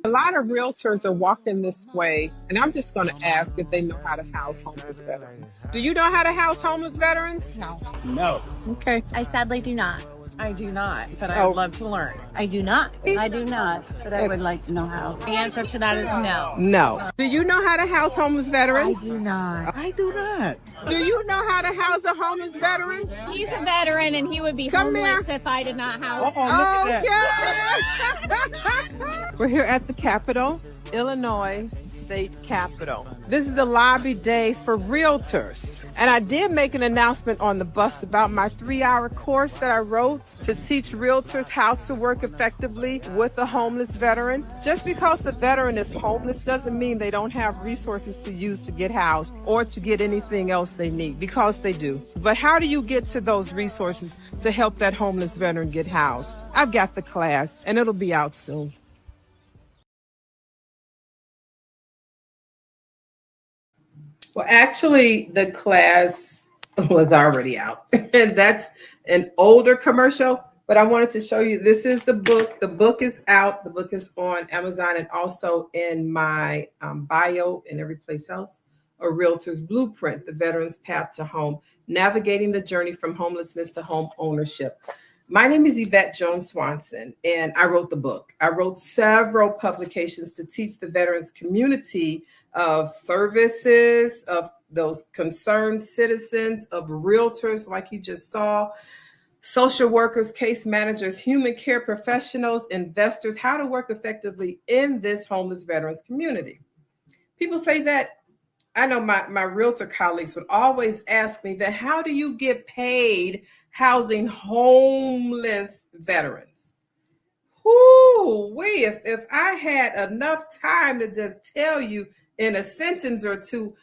A lot of realtors are walking this way, and I'm just going to ask if they know how to house homeless veterans. Do you know how to house homeless veterans? No. No. Okay. I sadly do not. I do not, but I would love to learn. I do not. I do not, but I would like to know how. The answer to that is no. No. Do you know how to house homeless veterans? I do not. I do not. Do you know how to house a homeless veteran? He's a veteran and he would be Come homeless here. if I did not house. Okay. We're here at the Capitol, Illinois State Capitol. This is the lobby day for realtors. And I did make an announcement on the bus about my 3-hour course that I wrote to teach realtors how to work effectively with a homeless veteran. Just because the veteran is homeless doesn't mean they don't have resources to use to get housed or to get anything else they need, because they do. But how do you get to those resources to help that homeless veteran get housed? I've got the class, and it'll be out soon. Well, actually, the class was already out. And that's an older commercial, but I wanted to show you, this is the book. The book is out. The book is on Amazon and also in my bio and every place else. A Realtor's Blueprint, The Veteran's Path to Home, Navigating the Journey from Homelessness to Home Ownership. My name is Yvette Jones Swanson, and I wrote the book. I wrote several publications to teach the veterans community of services, of those concerned citizens, of realtors like you just saw, social workers, case managers, human care professionals, investors, how to work effectively in this homeless veterans community. People say that, I know my realtor colleagues would always ask me that, how do you get paid housing homeless veterans? Whoo-wee, if I had enough time to just tell you in a sentence or two,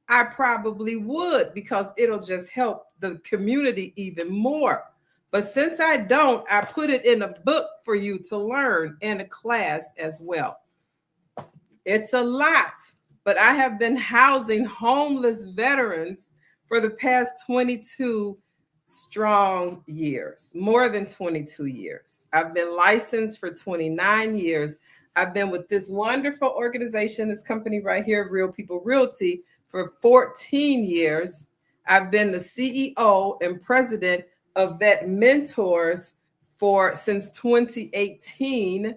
I probably would, because it'll just help the community even more. But since I don't, I put it in a book for you to learn, in a class as well. It's a lot, but I have been housing homeless veterans for the past 22 strong years, more than 22 years. I've been licensed for 29 years. I've been with this wonderful organization, this company right here, Real People Realty, for 14 years. I've been the CEO and president of VetMentors since 2018.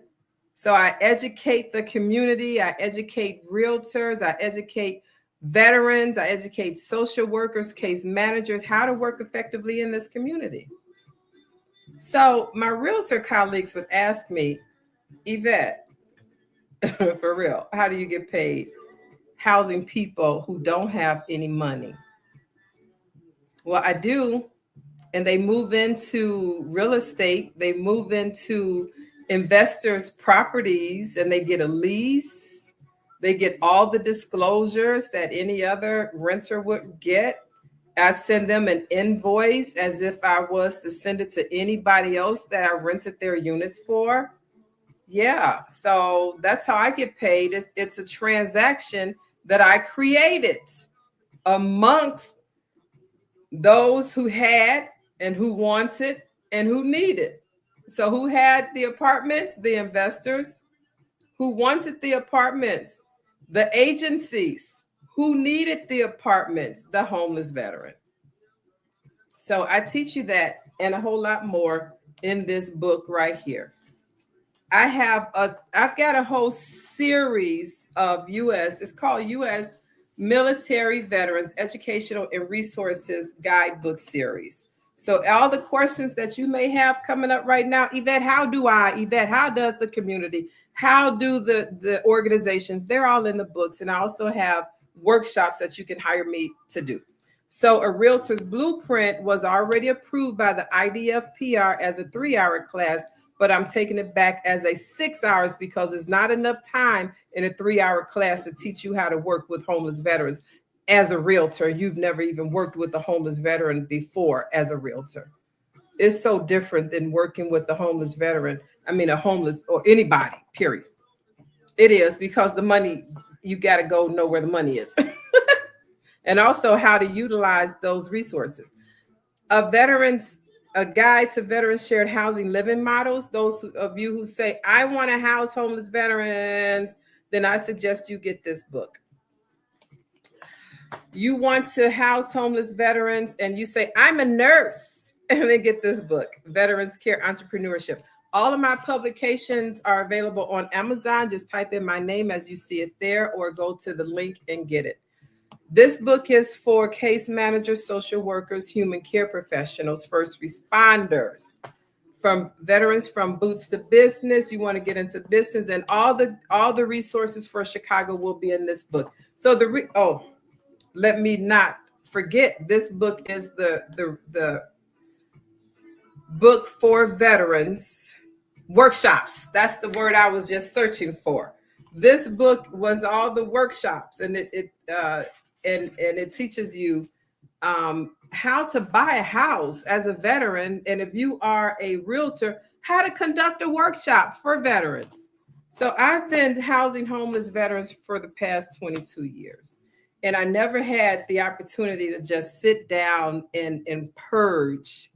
So I educate the community, I educate realtors, I educate veterans, I educate social workers, case managers, how to work effectively in this community. So my realtor colleagues would ask me, Yvette, for real, how do you get paid housing people who don't have any money? Well, I do. And they move into real estate, they move into investors' properties, and they get a lease. They get all the disclosures that any other renter would get. I send them an invoice as if I was to send it to anybody else that I rented their units for. Yeah, so that's how I get paid. It's a transaction that I created amongst those who had and who wanted and who needed. So who had the apartments? The investors. Who wanted the apartments? The agencies. Who needed the apartments? The homeless veteran. So I teach you that and a whole lot more in this book right here. I've got a whole series of it's called U.S. Military Veterans Educational and Resources Guidebook Series. So all the questions that you may have coming up right now, Yvette, how does the community, how do the organizations, they're all in the books. And I also have workshops that you can hire me to do. So a Realtor's Blueprint was already approved by the IDFPR as a 3-hour class, but I'm taking it back as a 6 hours because there's not enough time in a 3-hour class to teach you how to work with homeless veterans. As a realtor, you've never even worked with a homeless veteran before as a realtor. It's so different than working with the homeless veteran. I mean, a homeless or anybody, period. It is, because the money, you got to go know where the money is. And also how to utilize those resources. A veteran's A guide to veterans shared housing living models. Those of you who say, I want to house homeless veterans, then I suggest you get this book. You want to house homeless veterans and you say, I'm a nurse, and then get this book, Veterans Care Entrepreneurship. All of my publications are available on Amazon. Just type in my name as you see it there, or go to the link and get it. This book is for case managers, social workers, human care professionals, first responders, from veterans from boots to business. You want to get into business, and all the resources for Chicago will be in this book. So let me not forget, this book is the book for veterans workshops. That's the word I was just searching for. This book was all the workshops, and it teaches you how to buy a house as a veteran, and if you are a realtor, how to conduct a workshop for veterans. So I've been housing homeless veterans for the past 22 years. And I never had the opportunity to just sit down and purge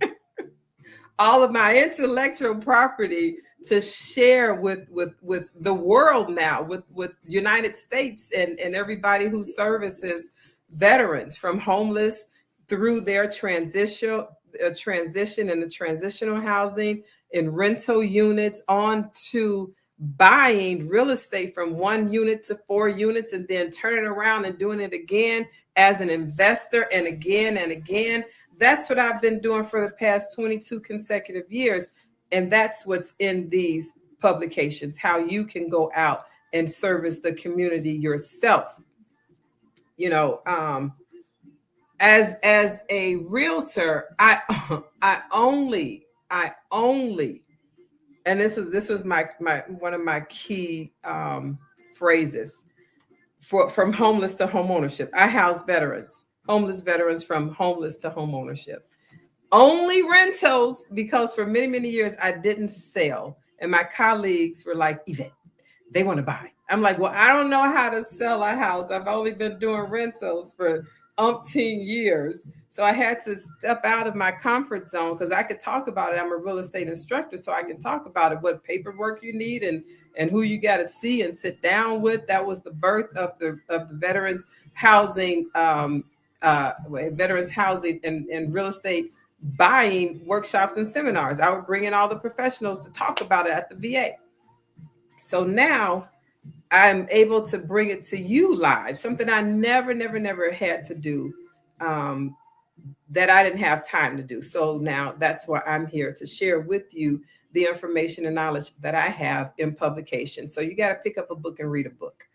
all of my intellectual property to share with the world now, with United States and everybody who services veterans from homeless through their transition in the transitional housing, in rental units, on to buying real estate from 1 unit to 4 units, and then turning around and doing it again as an investor, and again and again. That's what I've been doing for the past 22 consecutive years. And that's what's in these publications, how you can go out and service the community yourself. You know, as a realtor, I only, and this was my one of my key phrases from homeless to homeownership. I house veterans, homeless veterans from homeless to homeownership. Only rentals, because for many, many years I didn't sell. And my colleagues were like, Yvette, they want to buy. I'm like, well, I don't know how to sell a house. I've only been doing rentals for umpteen years. So I had to step out of my comfort zone, because I could talk about it. I'm a real estate instructor, so I can talk about it, what paperwork you need and who you got to see and sit down with. That was the birth of the veterans housing, veterans housing and real estate buying workshops and seminars. I would bring in all the professionals to talk about it at the VA. So now I'm able to bring it to you live, something I never had to do, that I didn't have time to do. So now that's why I'm here to share with you the information and knowledge that I have in publication. So you got to pick up a book and read a book.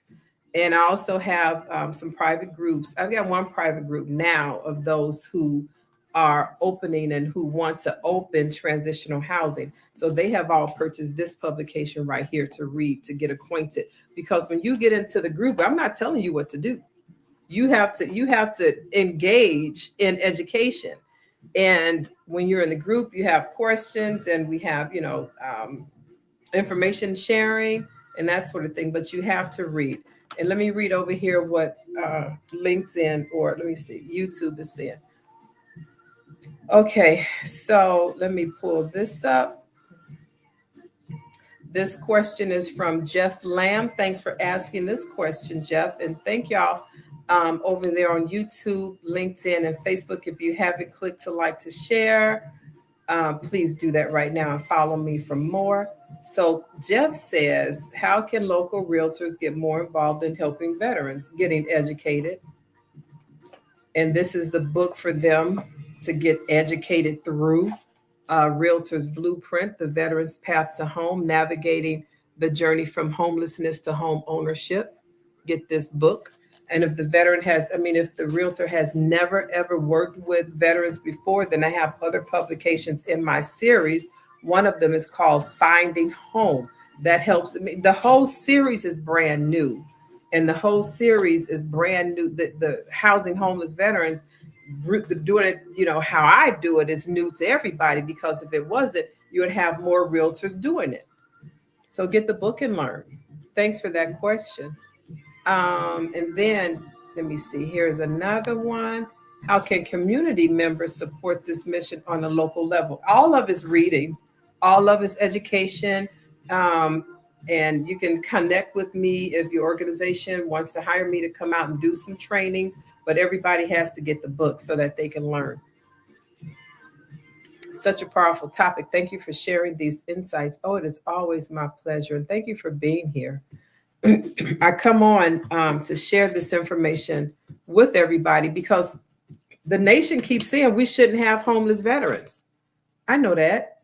And I also have some private groups. I've got one private group now of those who are opening and who want to open transitional housing. So they have all purchased this publication right here to read, to get acquainted. Because when you get into the group, I'm not telling you what to do. You have to engage in education. And when you're in the group, you have questions, and we have, information sharing and that sort of thing. But you have to read. And let me read over here what LinkedIn, or let me see, YouTube is saying. Okay, so let me pull this up. This question is from Jeff Lamb. Thanks for asking this question, Jeff. And thank y'all over there on YouTube, LinkedIn, and Facebook. If you haven't clicked to like, to share, please do that right now and follow me for more. So Jeff says, how can local realtors get more involved in helping veterans getting educated? And this is the book for them to get educated through. Realtor's Blueprint, The Veteran's Path to Home, Navigating the Journey from Homelessness to Home Ownership. Get this book. And if if the realtor has never, ever worked with veterans before, then I have other publications in my series. One of them is called Finding Home. That helps me. The whole series is brand new. And the whole series is brand new. The housing homeless veterans, doing it, how I do it is new to everybody, because if it wasn't, you would have more realtors doing it. So get the book and learn. Thanks for that question. And then let me see, here's another one. How can community members support this mission on a local level? All of it's reading, all of it's education. Um, and you can connect with me if your organization wants to hire me to come out and do some trainings, but everybody has to get the book so that they can learn. Such a powerful topic. Thank you for sharing these insights. Oh, it is always my pleasure. And thank you for being here. I come on to share this information with everybody because the nation keeps saying we shouldn't have homeless veterans. I know that.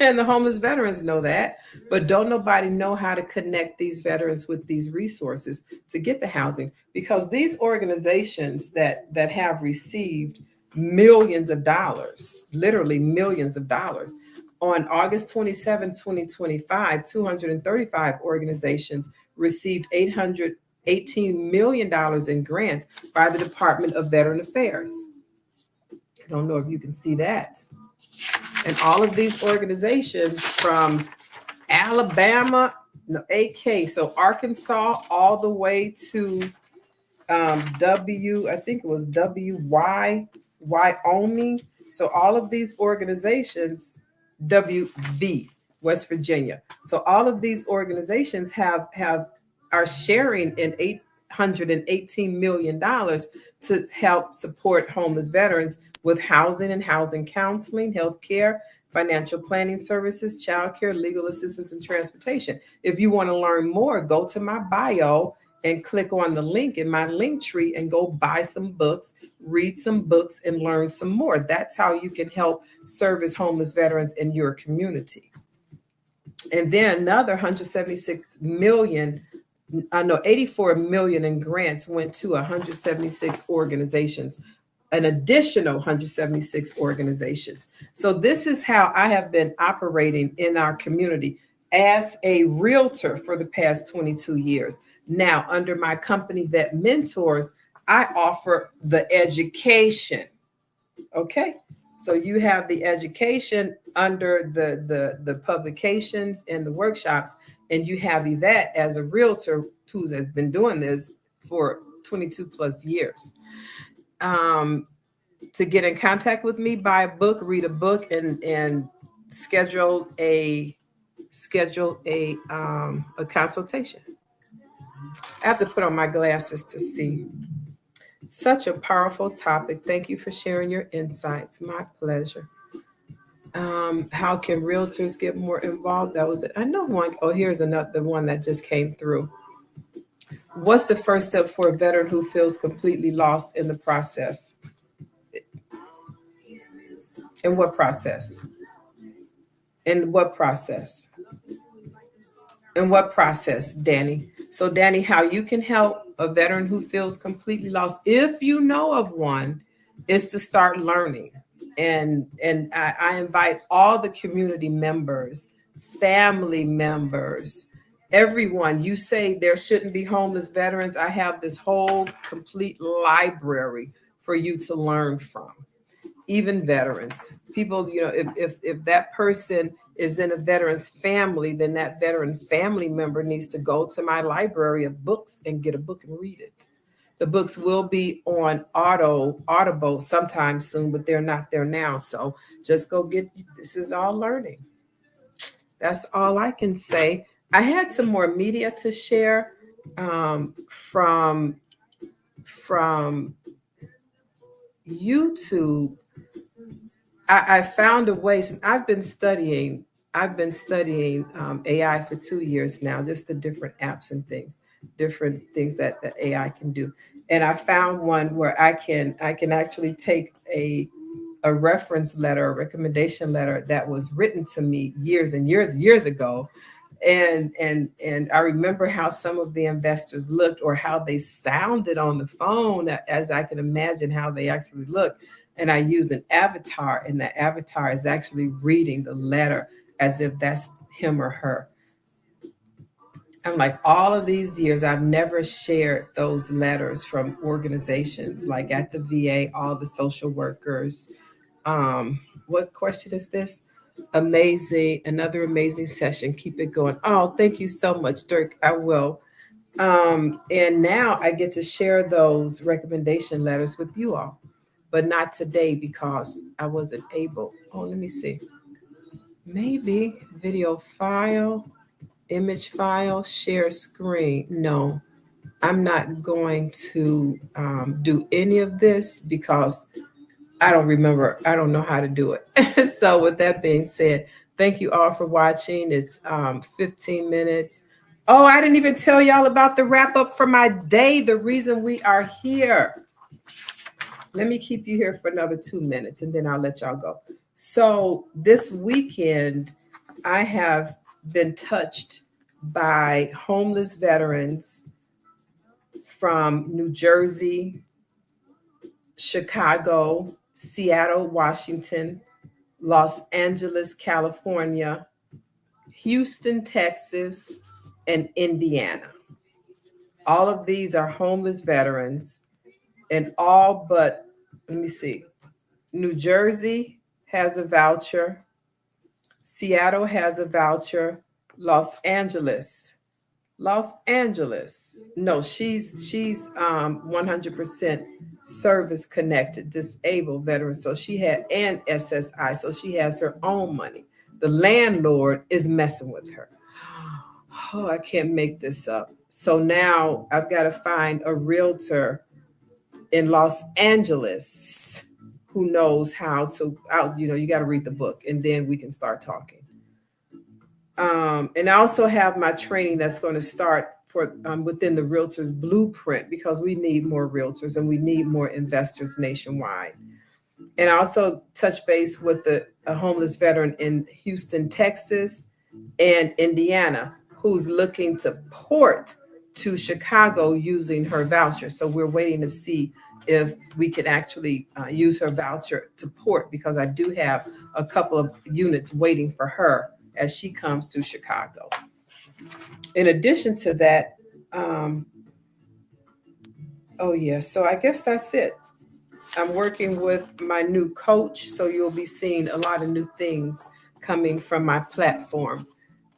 And the homeless veterans know that. But don't nobody know how to connect these veterans with these resources to get the housing, because these organizations that have received millions of dollars, literally millions of dollars. On August 27, 2025, 235 organizations received $818 million in grants by the Department of Veteran Affairs. I don't know if you can see that. And all of these organizations from Alabama, AK, so Arkansas, all the way to I think it was Wyoming. So all of these organizations, WV, West Virginia. So all of these organizations are sharing in $818 million to help support homeless veterans with housing and housing counseling, health care, financial planning services, childcare, legal assistance, and transportation. If you want to learn more, go to my bio and click on the link in my link tree and go buy some books, read some books, and learn some more. That's how you can help service homeless veterans in your community. And then another 84 million in grants went to 176 organizations, an additional 176 organizations. So this is how I have been operating in our community as a realtor for the past 22 years. Now, under my company, VetMentors, I offer the education. Okay. So you have the education under the publications and the workshops, and you have Yvette as a realtor who's been doing this for 22 plus years. To get in contact with me, buy a book, read a book, and schedule a consultation. I have to put on my glasses to see. Such a powerful topic. Thank you for sharing your insights. My pleasure. How can realtors get more involved? That was it. I know one. Oh, here's another one that just came through. What's the first step for a veteran who feels completely lost in the process? In what process? In what process? In what process, Danny? So, Danny, how you can help a veteran who feels completely lost, if you know of one, is to start learning. And I invite all the community members, family members, everyone. You say there shouldn't be homeless veterans. I have this whole complete library for you to learn from. Even veterans, people, if that person is in a veteran's family, then that veteran family member needs to go to my library of books and get a book and read it. The books will be on Audible sometime soon, but they're not there now. So just go get, this is all learning. That's all I can say. I had some more media to share from YouTube. I found a way. I've been studying AI for 2 years now, just the different apps and different things that the AI can do. And I found one where I can actually take a reference letter, a recommendation letter that was written to me years and years ago. And I remember how some of the investors looked or how they sounded on the phone, as I can imagine how they actually looked. And I used an avatar, and the avatar is actually reading the letter as if that's him or her. I'm like, all of these years, I've never shared those letters from organizations like at the VA, all the social workers. What question is this? Amazing. Another amazing session. Keep it going. Oh, thank you so much, Dirk. I will. And now I get to share those recommendation letters with you all. but not today because I wasn't able. Oh, let me see. Maybe video file, image file, share screen. No, I'm not going to do any of this because I don't remember. I don't know how to do it. So with that being said, thank you all for watching. It's 15 minutes. Oh, I didn't even tell y'all about the wrap up for my day. The reason we are here. Let me keep you here for another 2 minutes and then I'll let y'all go. So this weekend, I have been touched by homeless veterans from New Jersey, Chicago, Seattle, Washington, Los Angeles, California, Houston, Texas, and Indiana. All of these are homeless veterans, and all but, let me see, New Jersey has a voucher, Seattle has a voucher, Los Angeles. No, she's 100% service connected, disabled veteran. So she had an SSI, so she has her own money. The landlord is messing with her. Oh, I can't make this up. So now I've got to find a realtor in Los Angeles who knows how to, you got to read the book and then we can start talking. And I also have my training that's going to start for within the Realtors Blueprint because we need more realtors and we need more investors nationwide. And I also touch base with a homeless veteran in Houston, Texas, and Indiana who's looking to port to Chicago using her voucher. So we're waiting to see if we can actually use her voucher to port because I do have a couple of units waiting for her as she comes to Chicago. In addition to that, so I guess that's it. I'm working with my new coach, so you'll be seeing a lot of new things coming from my platform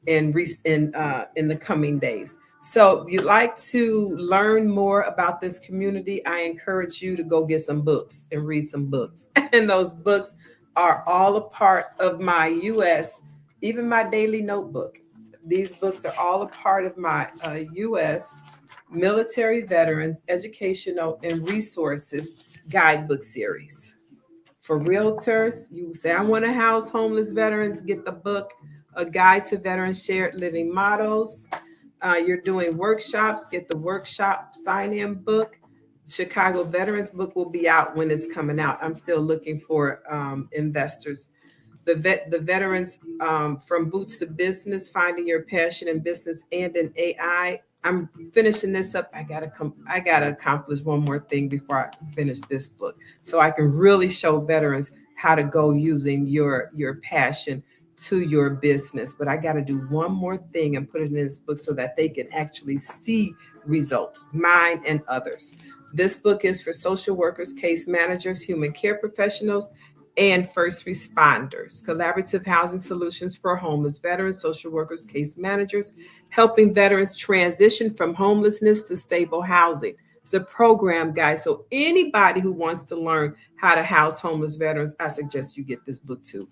in the coming days. So if you'd like to learn more about this community, I encourage you to go get some books and read some books. And those books are all a part of my U.S., even my daily notebook. These books are all a part of my U.S. military veterans educational and resources guidebook series. For realtors, you say, I want to house homeless veterans, get the book, A Guide to Veteran Shared Living Models. You're doing workshops, get the workshop sign-in book. Chicago Veterans book will be out when it's coming out. I'm still looking for investors. The veterans from Boots to Business, Finding Your Passion in Business and in AI. I'm finishing this up. I gotta accomplish one more thing before I finish this book, so I can really show veterans how to go using your passion to your business. But I got to do one more thing and put it in this book so that they can actually see results, mine and others. This book is for social workers, case managers, human care professionals, and first responders. Collaborative housing solutions for homeless veterans, social workers, case managers, helping veterans transition from homelessness to stable housing. It's a program, guys. So anybody who wants to learn how to house homeless veterans, I suggest you get this book too.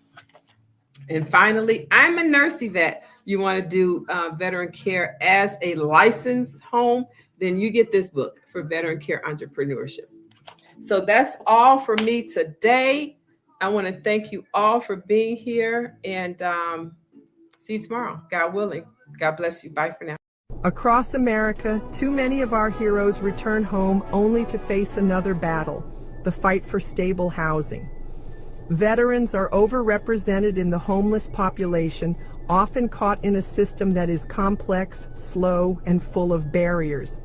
And finally, I'm a nursey vet. You want to do veteran care as a licensed home, then you get this book for veteran care entrepreneurship. So that's all for me today. I want to thank you all for being here and see you tomorrow, God willing. God bless you. Bye for now. Across America, too many of our heroes return home only to face another battle, the fight for stable housing. Veterans are overrepresented in the homeless population, often caught in a system that is complex, slow, and full of barriers.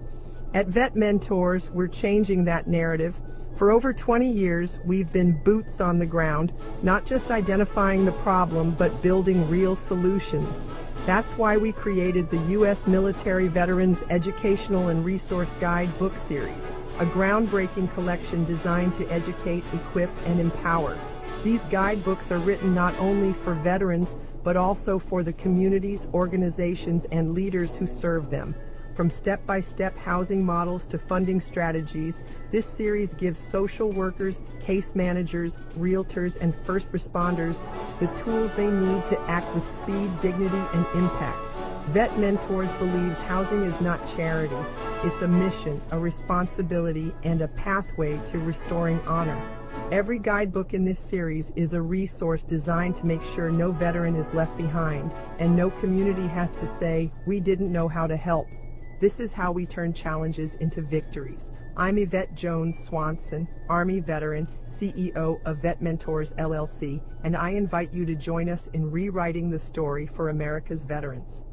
At VetMentors, we're changing that narrative. For over 20 years, we've been boots on the ground, not just identifying the problem, but building real solutions. That's why we created the U.S. Military Veterans Educational and Resource Guide book series, a groundbreaking collection designed to educate, equip, and empower. These guidebooks are written not only for veterans, but also for the communities, organizations, and leaders who serve them. From step-by-step housing models to funding strategies, this series gives social workers, case managers, realtors, and first responders the tools they need to act with speed, dignity, and impact. VetMentors believes housing is not charity. It's a mission, a responsibility, and a pathway to restoring honor. Every guidebook in this series is a resource designed to make sure no veteran is left behind, and no community has to say, "We didn't know how to help." This is how we turn challenges into victories. I'm Yvette Jones Swanson, Army veteran, CEO of VetMentors LLC, and I invite you to join us in rewriting the story for America's veterans.